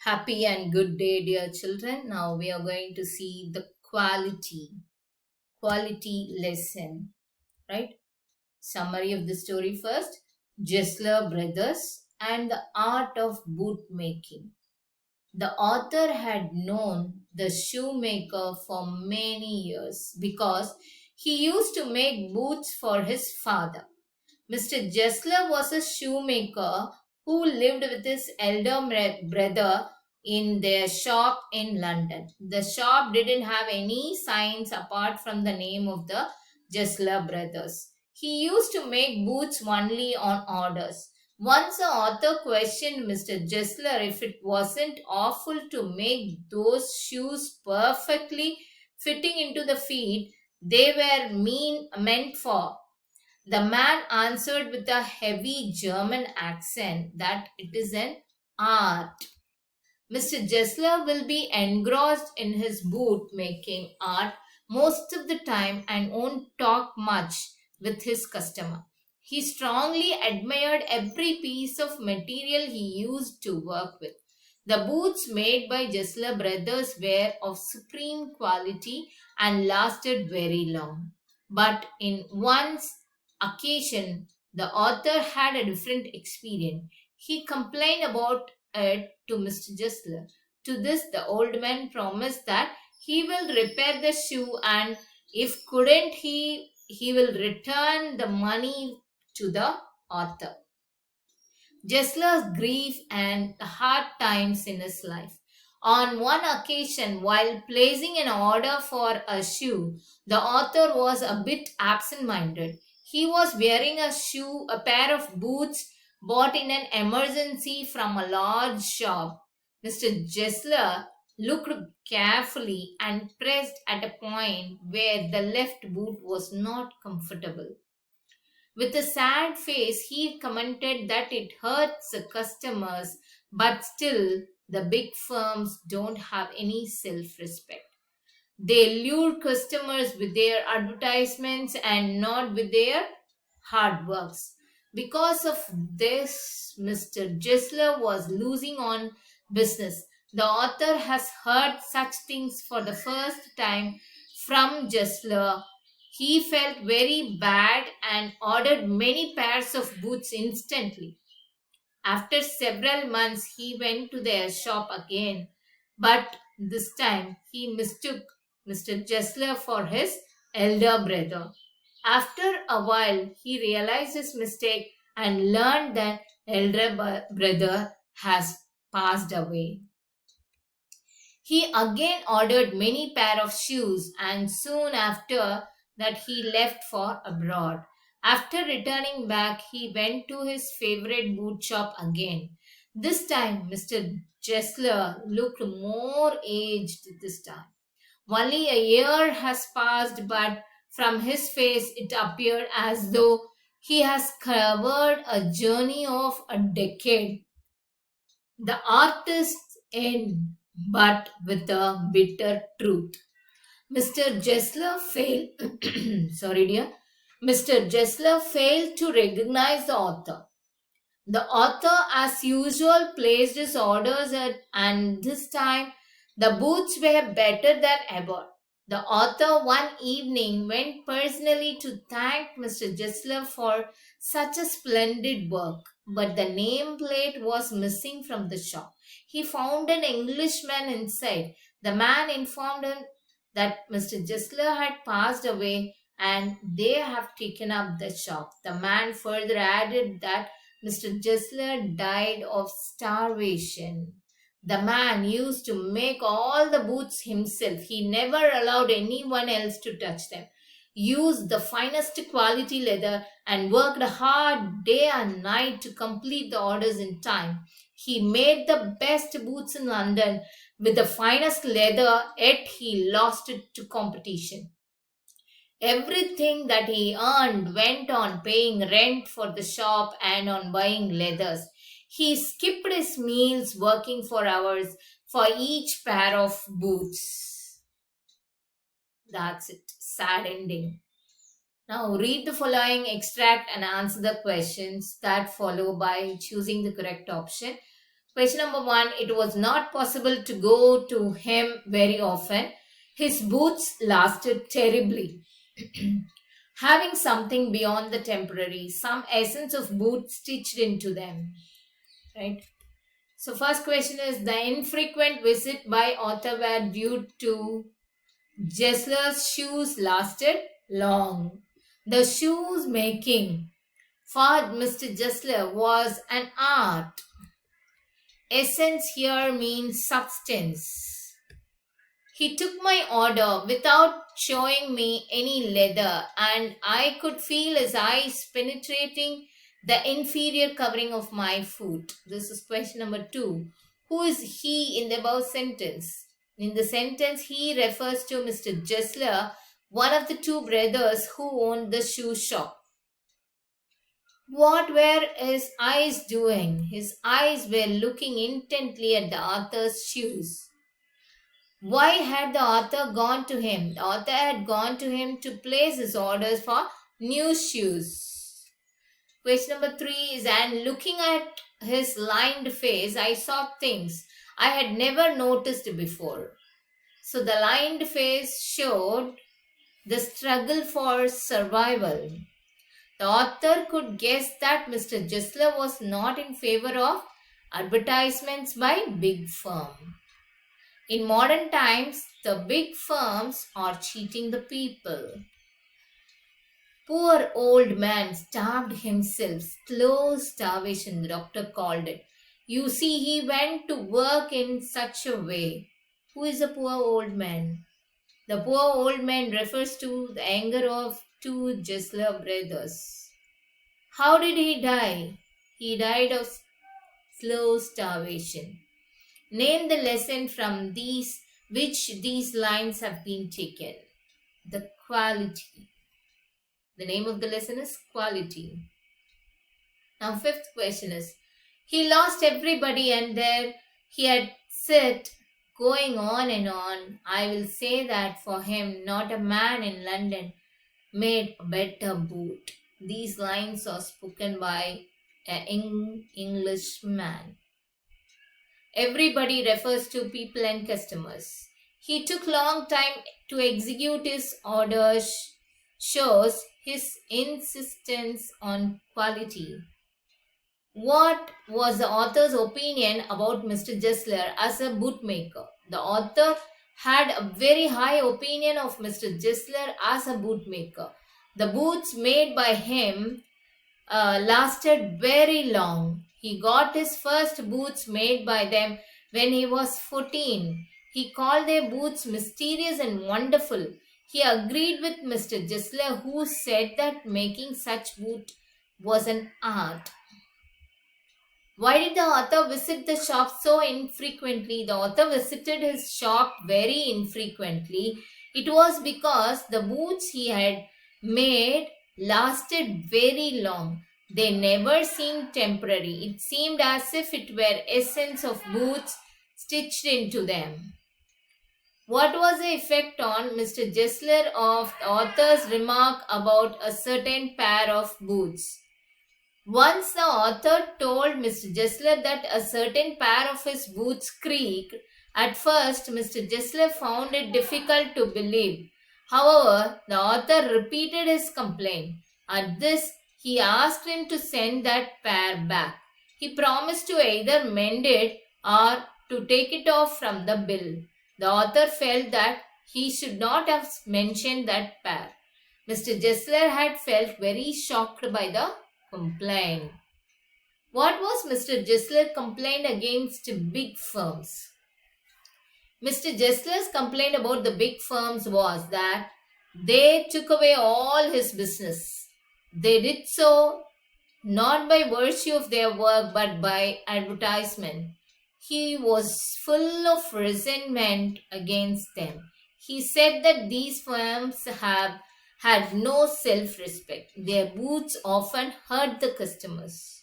Happy and good day, dear children. Now we are going to see the quality lesson, right? Summary of the story first. Jessler Brothers and the art of boot making. The author had known the shoemaker for many years because he used to make boots for his father. Mr. Jessler was a shoemaker who lived with his brother in their shop in London. The shop didn't have any signs apart from the name of the Jessler brothers. He used to make boots only on orders. Once the author questioned Mr. Jessler if it wasn't awful to make those shoes perfectly fitting into the feet they were meant for. The man answered with a heavy German accent that it is an art. Mr. Jessler will be engrossed in his boot making art most of the time and won't talk much with his customer. He strongly admired every piece of material he used to work with. The boots made by Jessler brothers were of supreme quality and lasted very long. But in one's occasion, the author had a different experience. He complained about it to Mr. Jessler. To this, the old man promised that he will repair the shoe, and if couldn't, he will return the money to the author. Jessler's grief and hard times in his life. On one occasion, while placing an order for a shoe, the author was a bit absent minded. He was wearing a pair of boots bought in an emergency from a large shop. Mr. Jessler looked carefully and pressed at a point where the left boot was not comfortable. With a sad face, he commented that it hurts the customers, but still, the big firms don't have any self respect. They lure customers with their advertisements and not with their hard works. Because of this, Mr. Jessler was losing on business. The author has heard such things for the first time from Jessler. He felt very bad and ordered many pairs of boots instantly. After several months, he went to their shop again, but this time he mistook Mr. Jessler for his elder brother. After a while, he realized his mistake and learned that brother has passed away. He again ordered many pair of shoes and soon after that he left for abroad. After returning back, he went to his favorite boot shop again. This time, Mr. Jessler looked more aged this time. Only a year has passed, but from his face it appeared as though he has covered a journey of a decade. The artist's end, but with a bitter truth. Mr. Jessler failed. Sorry, dear. Mr. Jessler failed to recognize the author. The author, as usual, placed his orders and this time the boots were better than ever. The author one evening went personally to thank Mr. Jessler for such a splendid work, but the nameplate was missing from the shop. He found an Englishman inside. The man informed him that Mr. Jessler had passed away and they have taken up the shop. The man further added that Mr. Jessler died of starvation. The man used to make all the boots himself. He never allowed anyone else to touch them. Used the finest quality leather and worked hard day and night to complete the orders in time. He made the best boots in London with the finest leather, yet he lost it to competition. Everything that he earned went on paying rent for the shop and on buying leathers. He skipped his meals working for hours for each pair of boots. That's it. Sad ending. Now read the following extract and answer the questions that follow by choosing the correct option. Question number one, it was not possible to go to him very often. His boots lasted terribly. Having something beyond the temporary, some essence of boot stitched into them. Right? So, first question is the infrequent visit by author were due to Jessler's shoes lasted long. The shoes making for Mr. Jessler was an art. Essence here means substance. He took my order without showing me any leather, and I could feel his eyes penetrating the inferior covering of my foot. This is question number two. Who is he in the above sentence? In the sentence, he refers to Mr. Jessler, one of the two brothers who owned the shoe shop. What were his eyes doing? His eyes were looking intently at the author's shoes. Why had the author gone to him? The author had gone to him to place his orders for new shoes. Question number three is, and looking at his lined face, I saw things I had never noticed before. So the lined face showed the struggle for survival. The author could guess that Mr. Jessler was not in favor of advertisements by big firms. In modern times, the big firms are cheating the people. Poor old man starved himself. Slow starvation, the doctor called it. You see, he went to work in such a way. Who is the poor old man? The poor old man refers to the anger of two Jessler brothers. How did he die? He died of slow starvation. Name the lesson from which these lines have been taken. The quality. The name of the lesson is quality. Now, fifth question is, he lost everybody and there he had sat going on and on. I will say that for him, not a man in London made a better boot. These lines are spoken by an Englishman. Everybody refers to people and customers. He took long time to execute his orders, shows his insistence on quality. What was the author's opinion about Mr. Jessler as a bootmaker? The author had a very high opinion of Mr. Jessler as a bootmaker. The boots made by him lasted very long. He got his first boots made by them when he was 14. He called their boots mysterious and wonderful. He agreed with Mr. Jessler, who said that making such boot was an art. Why did the author visit the shop so infrequently? The author visited his shop very infrequently. It was because the boots he had made lasted very long. They never seemed temporary. It seemed as if it were essence of boots stitched into them. What was the effect on Mr. Jessler of the author's remark about a certain pair of boots? Once the author told Mr. Jessler that a certain pair of his boots creaked. At first, Mr. Jessler found it difficult to believe. However, the author repeated his complaint. At this, he asked him to send that pair back. He promised to either mend it or to take it off from the bill. The author felt that he should not have mentioned that pair. Mr. Jessler had felt very shocked by the complaint. What was Mr. Jessler's complaint against big firms? Mr. Jessler's complaint about the big firms was that they took away all his business. They did so not by virtue of their work but by advertisement. He was full of resentment against them. He said that these firms had no self-respect. Their boots often hurt the customers.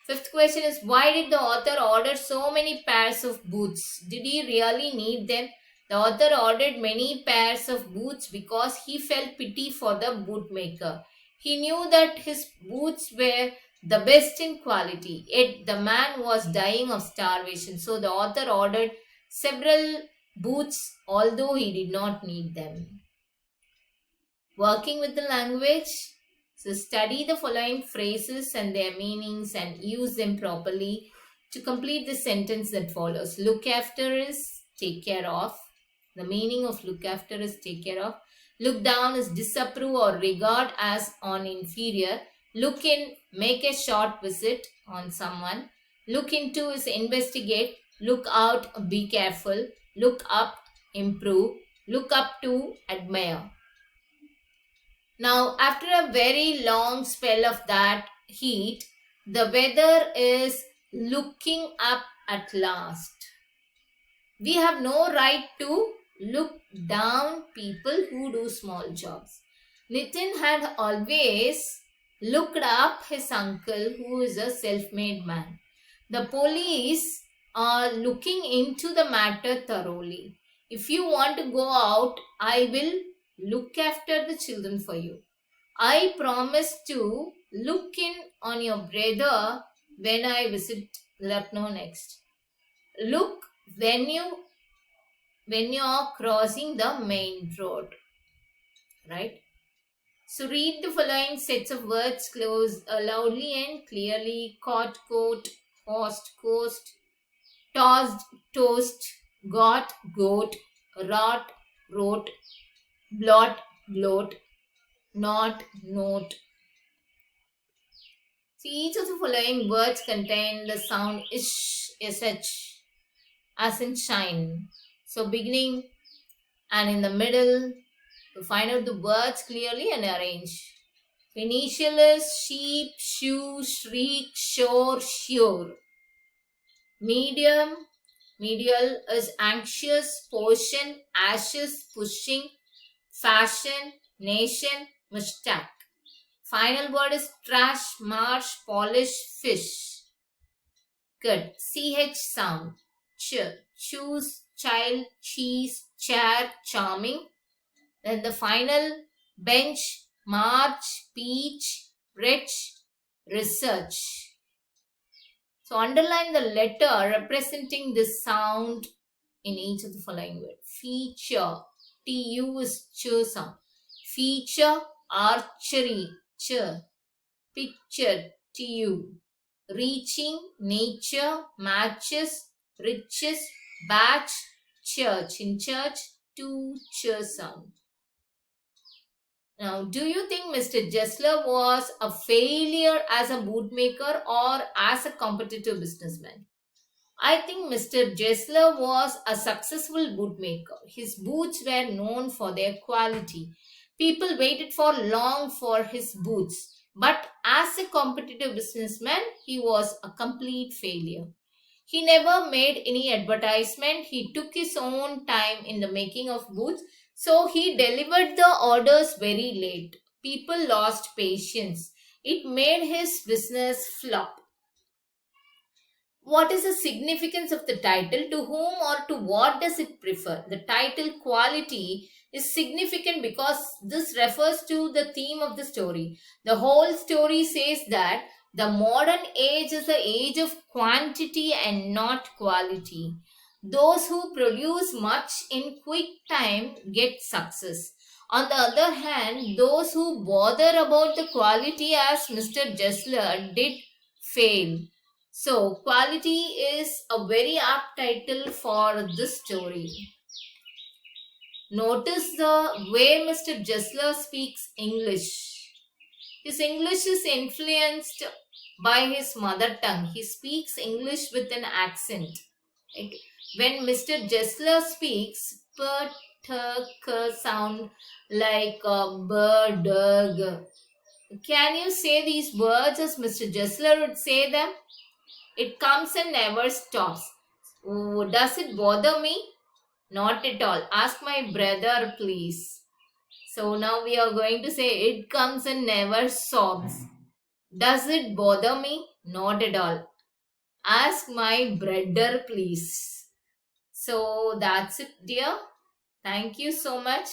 Fifth question is, why did the author order so many pairs of boots? Did he really need them? The author ordered many pairs of boots because he felt pity for the bootmaker. He knew that his boots were the best in quality. Yet the man was dying of starvation, so the author ordered several boots, although he did not need them. Working with the language. So study the following phrases and their meanings and use them properly to complete the sentence that follows. Look after is take care of. The meaning of look after is take care of. Look down is disapprove or regard as on inferior. Look in, make a short visit on someone. Look into is investigate. Look out, be careful. Look up, improve. Look up to, admire. Now, after a very long spell of that heat, the weather is looking up at last. We have no right to look down people who do small jobs. Nitin had always looked up his uncle, who is a self-made man. The police are looking into the matter thoroughly. If you want to go out, I will look after the children for you. I promise to look in on your brother when I visit Lucknow next. Look when you are crossing the main road, right? So read the following sets of words close loudly and clearly. Caught, coat, host, coast, tossed, toast, got, goat, rot, wrote, blot, bloat, not, note. See, each of the following words contain the sound ish, sh, as in shine. So beginning and in the middle, to find out the words clearly and arrange. Initial is sheep, shoe, shriek, shore, sure. Medium, medial is anxious, portion, ashes, pushing, fashion, nation, mistake. Final word is trash, marsh, polish, fish. Good. CH sound. Ch, choose, child, cheese, chair, charming. Then the final bench, march, peach, rich, research. So underline the letter representing this sound in each of the following words. Feature, TU is ch sound. Feature, archery, ch. Picture, TU. Reaching, nature, matches, riches, batch, church. In church, to ch sound. Now, do you think Mr. Jessler was a failure as a bootmaker or as a competitive businessman? I think Mr. Jessler was a successful bootmaker. His boots were known for their quality. People waited for long for his boots. But as a competitive businessman, he was a complete failure. He never made any advertisement. He took his own time in the making of boots. So he delivered the orders very late. People lost patience. It made his business flop. What is the significance of the title? To whom or to what does it prefer? The title quality is significant because this refers to the theme of the story. The whole story says that the modern age is the age of quantity and not quality. Those who produce much in quick time get success. On the other hand, those who bother about the quality as Mr. Jessler did fail. So, quality is a very apt title for this story. Notice the way Mr. Jessler speaks English. His English is influenced by his mother tongue. He speaks English with an accent. Right? When Mr. Jessler speaks, sound like bird. Can you say these words as Mr. Jessler would say them? It comes and never stops. Oh, does it bother me? Not at all. Ask my brother, please. So now we are going to say it comes and never stops. Does it bother me? Not at all. Ask my brother, please. So that's it, dear. Thank you so much.